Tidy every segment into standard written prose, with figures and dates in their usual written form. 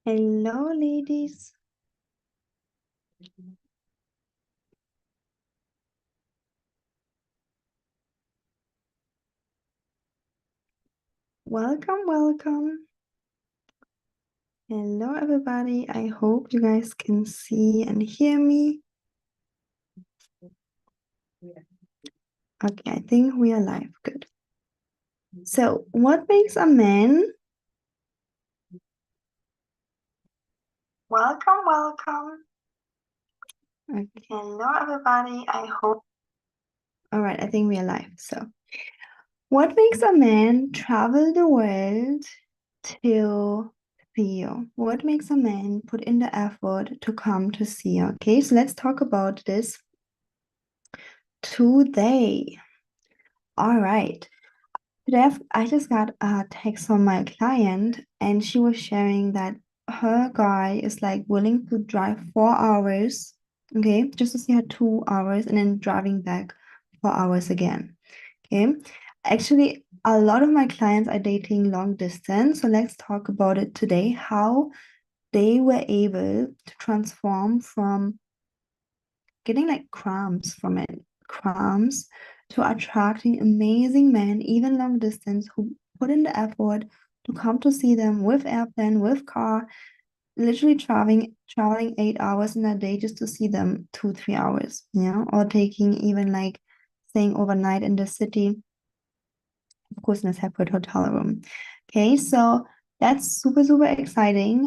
Hello, ladies. Welcome, welcome. Hello, everybody. I hope you guys can see and hear me. Okay, I think we are live. Good. So, what makes a man? Welcome, welcome. Okay. Hello, everybody. I hope. All right, I think we are live. So, what makes a man travel the world to see you? What makes a man put in the effort to come to see you? Okay, so let's talk about this today. All right. Today, I just got a text from my client, and she was sharing that her guy is like willing to drive 4 hours, okay, just to see her 2 hours and then driving back 4 hours again. Okay. Actually, a lot of my clients are dating long distance. So let's talk about it today, how they were able to transform from getting like crumbs from it, crumbs to attracting amazing men, even long distance, who put in the effort to come to see them with airplane, with car, literally traveling 8 hours in a day just to see them 2, 3 hours, or taking even like staying overnight in the city, of course, in a separate hotel room. Okay, so that's super, super exciting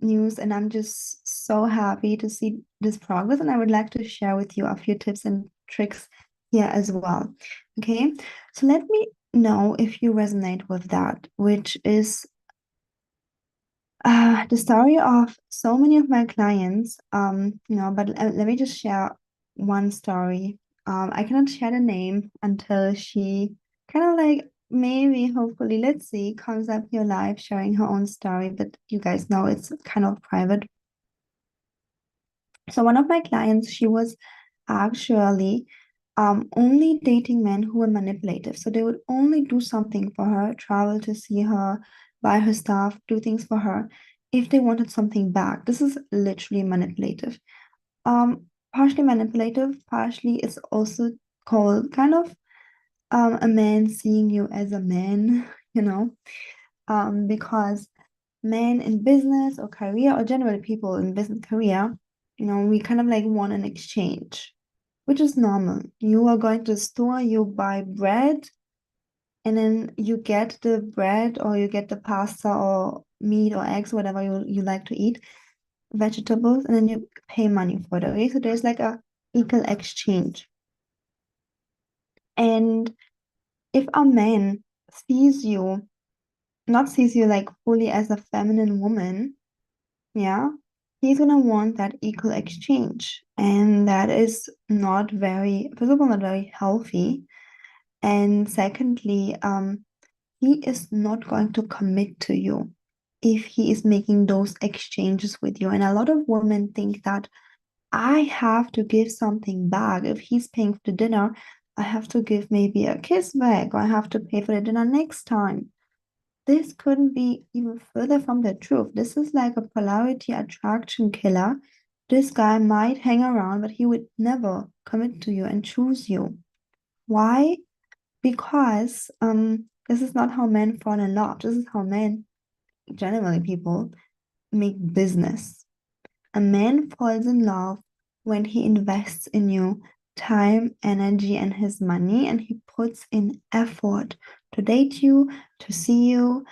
news, and I'm just so happy to see this progress. And I would like to share with you a few tips and tricks here as well. Okay, so let me know if you resonate with that, which is the story of so many of my clients. But let me just share one story. I cannot share the name until she kind of like maybe, hopefully, let's see, comes up here live sharing her own story. But you guys know it's kind of private. So one of my clients, she was actually only dating men who were manipulative. So they would only do something for her, travel to see her, buy her stuff, do things for her if they wanted something back. This is literally manipulative. Partially manipulative, partially it's also called kind of a man seeing you as a man, because men in business or career, or generally people in business career, we kind of like want an exchange, which is normal. You are going to the store, you buy bread, and then you get the bread or you get the pasta or meat or eggs, whatever you like to eat, vegetables, and then you pay money for it. Okay, so there's like a equal exchange. And if a man sees you, not sees you like fully as a feminine woman, yeah, he's gonna want that equal exchange. And that is not very, first of all, not very healthy. And secondly, he is not going to commit to you if he is making those exchanges with you. And a lot of women think that I have to give something back. If he's paying for the dinner, I have to give maybe a kiss back, or I have to pay for the dinner next time. This couldn't be even further from the truth. This is like a polarity attraction killer. This guy might hang around, but he would never commit to you and choose you. Why? Because this is not how men fall in love. This is how men, generally people, make business. A man falls in love when he invests in you time, energy, and his money, and he puts in effort to date you, to see you,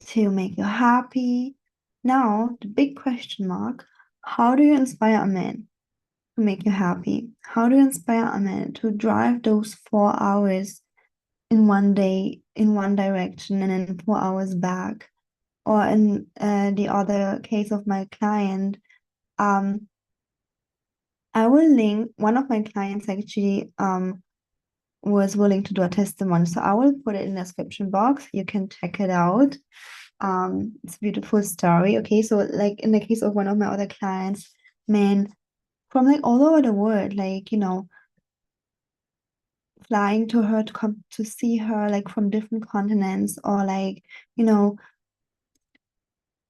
to make you happy. Now, the big question mark, how do you inspire a man to make you happy? How do you inspire a man to drive those 4 hours in one day in one direction and then 4 hours back? Or in the other case of my client, um, I will link one of my clients actually was willing to do a testimony. So I will put it in the description box. You can check it out. It's a beautiful story. Okay, so like in the case of one of my other clients, man, from like all over the world, like, flying to her to come to see her like from different continents, or like, you know,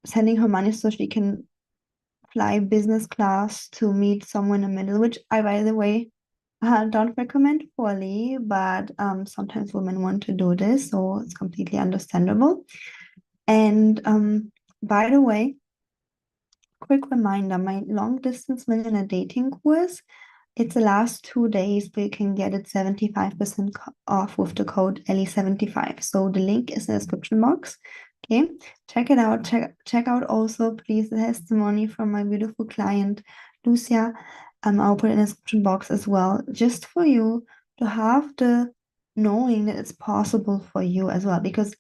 sending her money so she can fly business class to meet someone in the middle, which I, by the way, don't recommend fully, but sometimes women want to do this, so it's completely understandable. And by the way, quick reminder, my long distance millionaire dating course, it's the last 2 days, but you can get it 75% off with the code ellie75. So the link is in the description box. Okay, check it out. Check out also, please, the testimony from my beautiful client, Lucia. I'll put it in the description box as well, just for you to have the knowing that it's possible for you as well. Because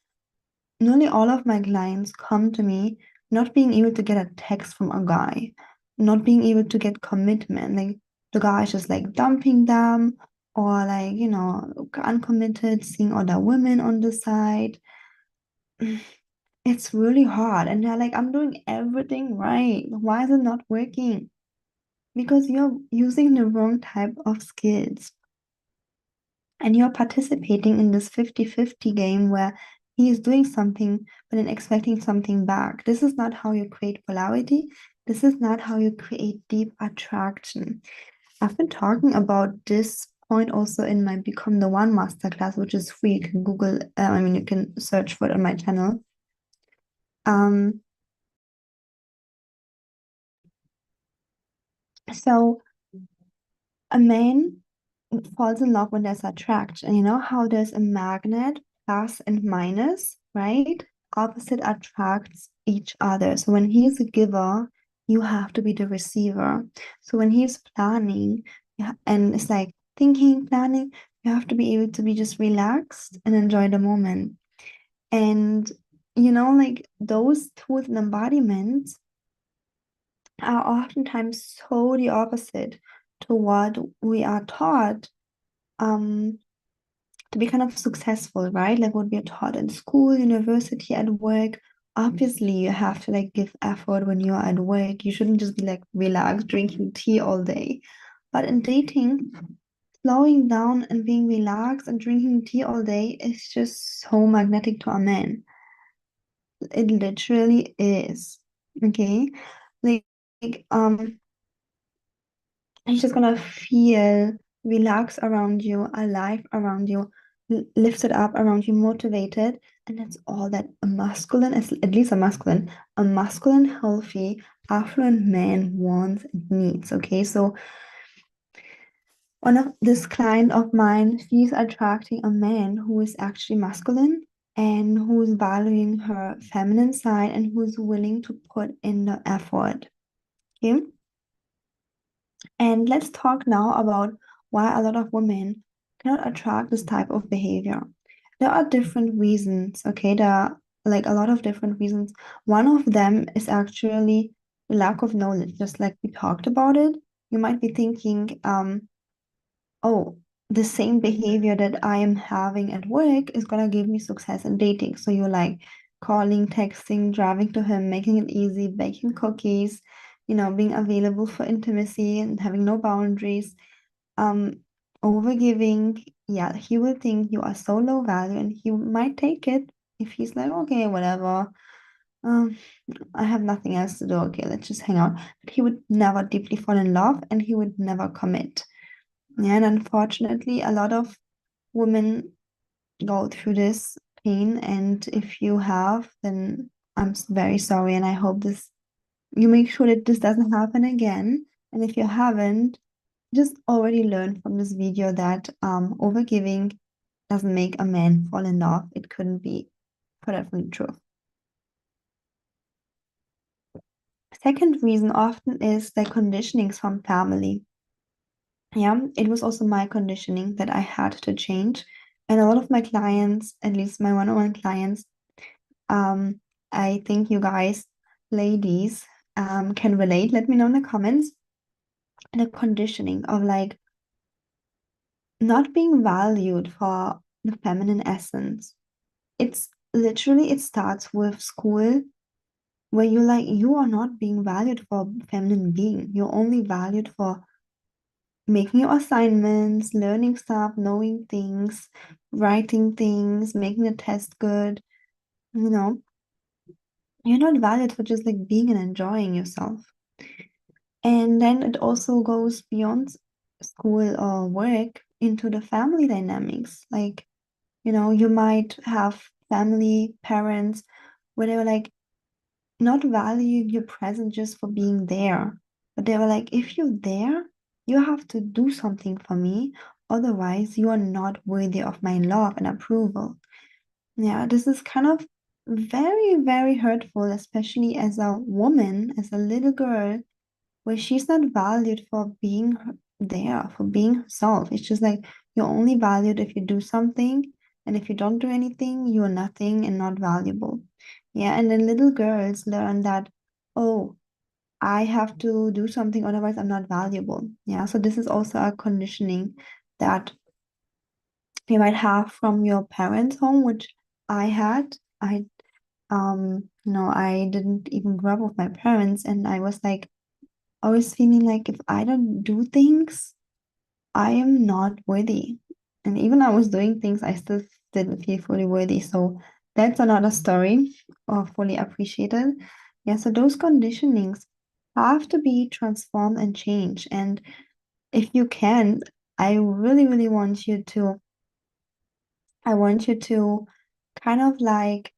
nearly all of my clients come to me not being able to get a text from a guy, not being able to get commitment. Like the guy is just like dumping them or like, uncommitted, seeing other women on the side. It's really hard. And they're like, I'm doing everything right. Why is it not working? Because you're using the wrong type of skills. And you're participating in this 50-50 game where he is doing something but then expecting something back. This is not how you create polarity. This is not how you create deep attraction. I've been talking about this point also in my Become the One masterclass, which is free. You can Google, you can search for it on my channel. Um, so a man falls in love when there's attraction. You know how there's a magnet, plus and minus, right? Opposite attracts each other. So when he's a giver, you have to be the receiver. So when he's planning, and it's like thinking, planning, you have to be able to be just relaxed and enjoy the moment. And like those tools and embodiments are oftentimes so the opposite to what we are taught um to be kind of successful, right? Like what we are taught in school, university, at work. Obviously, you have to like give effort when you are at work. You shouldn't just be like relaxed, drinking tea all day. But in dating, slowing down and being relaxed and drinking tea all day is just so magnetic to a man. It literally is. Okay. Like, he's just gonna feel relaxed around you, alive around you, lifted up around you, motivated. And that's all that a masculine, at least a masculine, healthy, affluent man wants and needs. Okay. So one of this client of mine, she's attracting a man who is actually masculine and who's valuing her feminine side and who's willing to put in the effort. Okay. And let's talk now about why a lot of women cannot attract this type of behavior. There are different reasons, okay? There are like a lot of different reasons. One of them is actually lack of knowledge, just like we talked about it. You might be thinking, oh, the same behavior that I am having at work is gonna give me success in dating. So you're like calling, texting, driving to him, making it easy, baking cookies, being available for intimacy and having no boundaries. Um, Overgiving, yeah, he will think you are so low value and he might take it if he's like, okay, whatever. Um, I have nothing else to do. Okay, let's just hang out. But he would never deeply fall in love and he would never commit. Yeah, and unfortunately, a lot of women go through this pain. And if you have, then I'm very sorry. And I hope you make sure that this doesn't happen again. And if you haven't, just already learned from this video that overgiving doesn't make a man fall in love. It couldn't be further from the truth. Second reason often is the conditionings from family. Yeah, it was also my conditioning that I had to change. And a lot of my clients, at least my one-on-one clients, um, I think you guys, ladies, can relate. Let me know in the comments. The conditioning of like not being valued for the feminine essence. It's literally, it starts with school where you are not being valued for feminine being. You're only valued for making your assignments, learning stuff, knowing things, writing things, making the test good, you know. You're not valued for just like being and enjoying yourself. And then it also goes beyond school or work into the family dynamics. Like, you might have family, parents, where they were like not valuing your presence just for being there. But they were like, if you're there, you have to do something for me. Otherwise, you are not worthy of my love and approval. Yeah, this is kind of very, very hurtful, especially as a woman, as a little girl where she's not valued for being there, for being herself. It's just like you're only valued if you do something, and if you don't do anything, you're nothing and not valuable. Yeah, and then little girls learn that, oh, I have to do something, otherwise I'm not valuable. Yeah, so this is also a conditioning that you might have from your parents' home, which I had. I didn't even grow up with my parents, and I was like always feeling like if I don't do things, I am not worthy. And even I was doing things, I still didn't feel fully worthy. So that's another story of fully appreciated. Yeah, so those conditionings have to be transformed and changed. And if you can, I really, really I want you to kind of like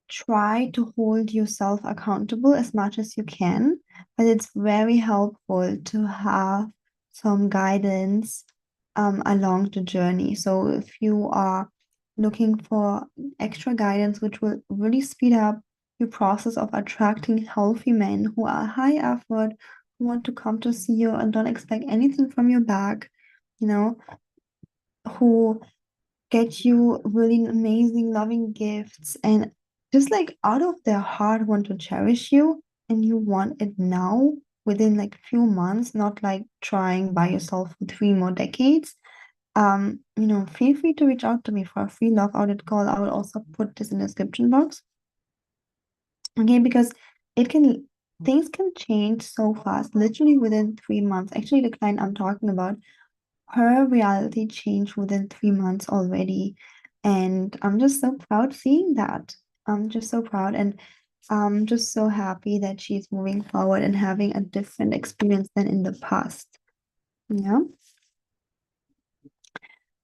try to hold yourself accountable as much as you can, but it's very helpful to have some guidance along the journey. So if you are looking for extra guidance, which will really speed up your process of attracting healthy men who are high effort, who want to come to see you and don't expect anything from your back, you know, who get you really amazing, loving gifts and just like out of their heart want to cherish you and you want it now within like few months, not like trying by yourself for 3 more decades. Feel free to reach out to me for a free love audit call. I will also put this in the description box. Okay, because it can things can change so fast, literally within 3 months. Actually, the client I'm talking about, her reality changed within 3 months already. And I'm just so proud seeing that. I'm just so proud and I'm just so happy that she's moving forward and having a different experience than in the past. Yeah.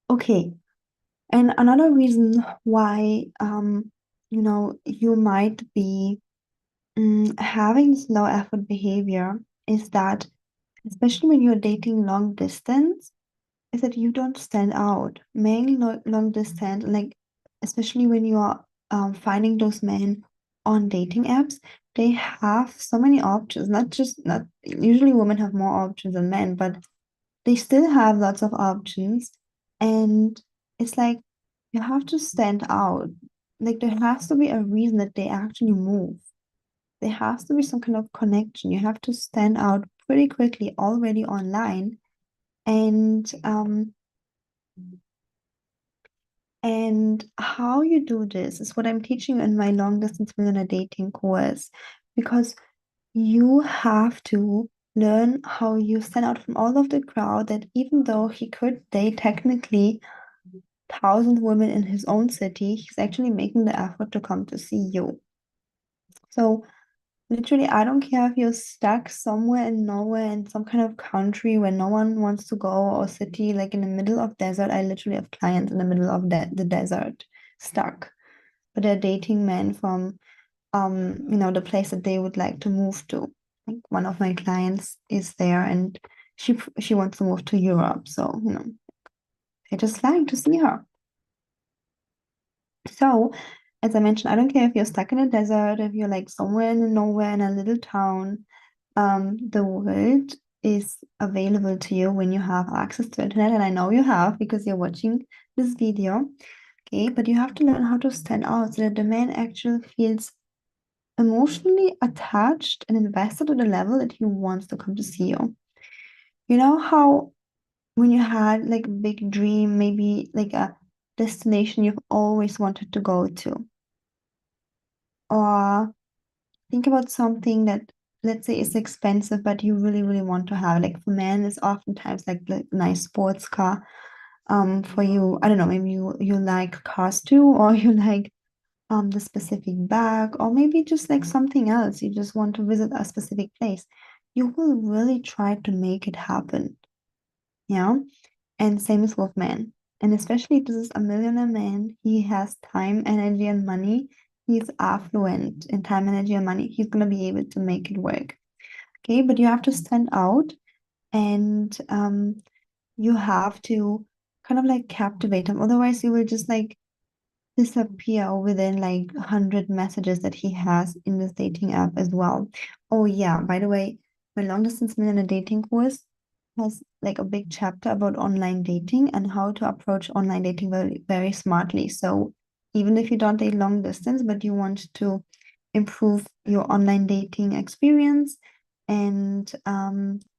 Okay. And another reason why you might be having this low effort behavior is that, especially when you're dating long distance, is that you don't stand out. Men long distance, like especially when you are finding those men on dating apps, they have so many options. Not usually women have more options than men, but they still have lots of options. And it's like you have to stand out. Like there has to be a reason that they actually move. There has to be some kind of connection. You have to stand out pretty quickly already online. And how you do this is what I'm teaching in my long distance millionaire dating course, because you have to learn how you stand out from all of the crowd, that even though he could date technically 1,000 women in his own city, he's actually making the effort to come to see you. So literally, I don't care if you're stuck somewhere in nowhere in some kind of country where no one wants to go, or city like in the middle of desert. I literally have clients in the middle of the desert, stuck, but they're dating men from the place that they would like to move to. Like one of my clients is there, and she wants to move to Europe, so they're just flying to see her. So, as I mentioned, I don't care if you're stuck in a desert, if you're like somewhere in nowhere in a little town. The world is available to you when you have access to internet, and I know you have because you're watching this video. Okay, but you have to learn how to stand out so that the man actually feels emotionally attached and invested to the level that he wants to come to see you. You know how when you had like a big dream, maybe like a destination you've always wanted to go to, or think about something that, let's say, is expensive, but you really, really want to have. Like for men, it's oftentimes like a nice sports car. For you, I don't know, maybe you like cars too, or you like the specific bag, or maybe just like something else. You just want to visit a specific place. You will really try to make it happen. Yeah. And same is with men. And especially if this is a millionaire man, he has time, energy, and money. He's affluent in time, energy, and money. He's gonna be able to make it work. Okay, but you have to stand out and you have to kind of like captivate him. Otherwise, you will just like disappear within like 100 messages that he has in this dating app as well. Oh yeah, by the way, my long distance millionaire dating course has like a big chapter about online dating and how to approach online dating very, very smartly. So even if you don't date long distance, but you want to improve your online dating experience and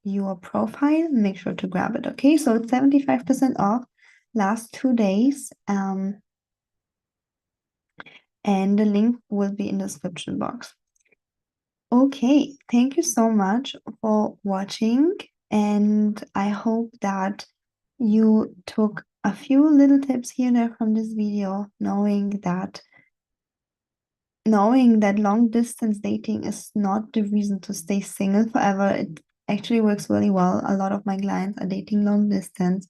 your profile, make sure to grab it. Okay, so it's 75% off last 2 days. And the link will be in the description box. Okay, thank you so much for watching, and I hope that you took a few little tips here and there from this video, knowing that long distance dating is not the reason to stay single forever. It actually works really well. A lot of my clients are dating long distance.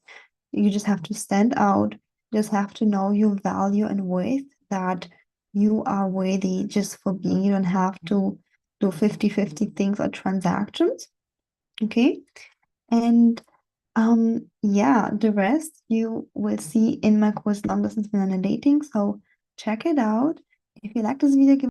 You just have to stand out, just have to know your value and worth, that you are worthy just for being. You don't have to do 50-50 things or transactions. Okay. And yeah, the rest you will see in my course Long Distance Millionaire Dating. So check it out. If you like this video, give